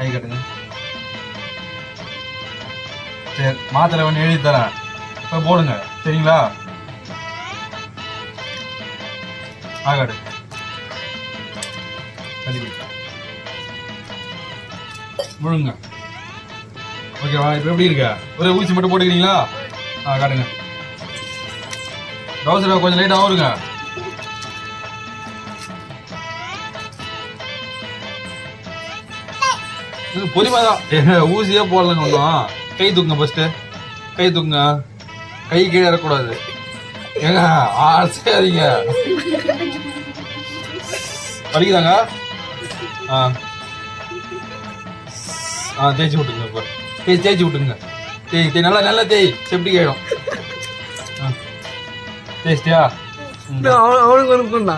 கை கட்டுங்க. சரி, மாத்திரை வந்து எழுதி தரேன், போய் போடுங்க. சரிங்களா? ஆகாடு முழுங்க. ஓகேவா? இப்போ எப்படி இருக்க? ஒரே ஊசி மட்டும் போட்டுக்கிறீங்களா? காட்டுங்க. ட்ரௌசர் கொஞ்சம் லைட்டாக ஆகுங்க. பொறிமாதான் ஊசியே போடலன்னு ஒன்றும். கை தூக்குங்க ஃபர்ஸ்ட். கை தூக்குங்க. கை கீழே இறக்கூடாது. ஏங்க சரிங்க. வலிக்குதாங்க? தேய்ச்சி விட்டுங்க. இப்போ தேய்ச்சி விட்டுங்க. தேய் நல்லா நல்லா தேய். செப்டிக் ஆயிடும். தேய்ச்சிட்டியா? அவனுக்கு ஒன்று